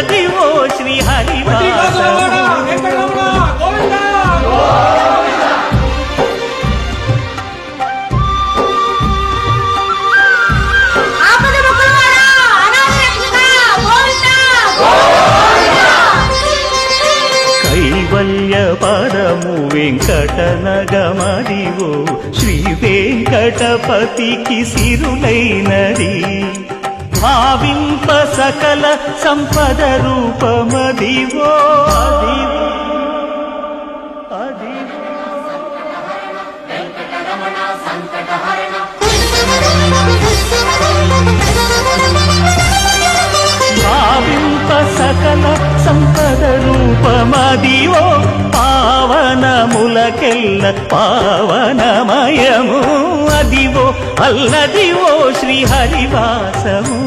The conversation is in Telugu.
అల్లదివో శ్రీ హరివాసము కైవల్య పరము వెంకటనగమదివో శ్రీ వెంకటపతికి సిరులైనది భావింప సకల సంపద రూపమదివో భావింప సకల సంపద రూపమదివో పావనములకెల్ల పావనమయము అదివో అల్లదివో శ్రీ హరివాసము